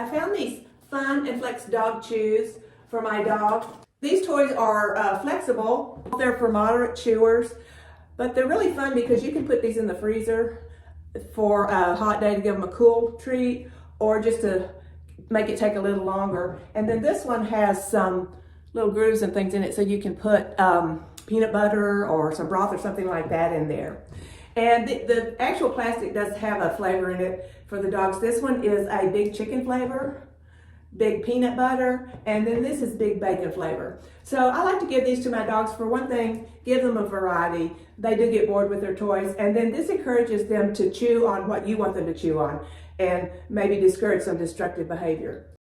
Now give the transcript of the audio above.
I found these Fun and Flex dog chews for my dog. These toys are flexible. They're for moderate chewers, but they're really fun because you can put these in the freezer for a hot day to give them a cool treat, or just to make it take a little longer. And then this one has some little grooves and things in it, so you can put peanut butter or some broth or something like that in there. And the actual plastic does have a flavor in it for the dogs. This one is a big chicken flavor, big peanut butter, and then this is big bacon flavor. So I like to give these to my dogs. For one thing, give them a variety. They do get bored with their toys, and then this encourages them to chew on what you want them to chew on and maybe discourage some destructive behavior.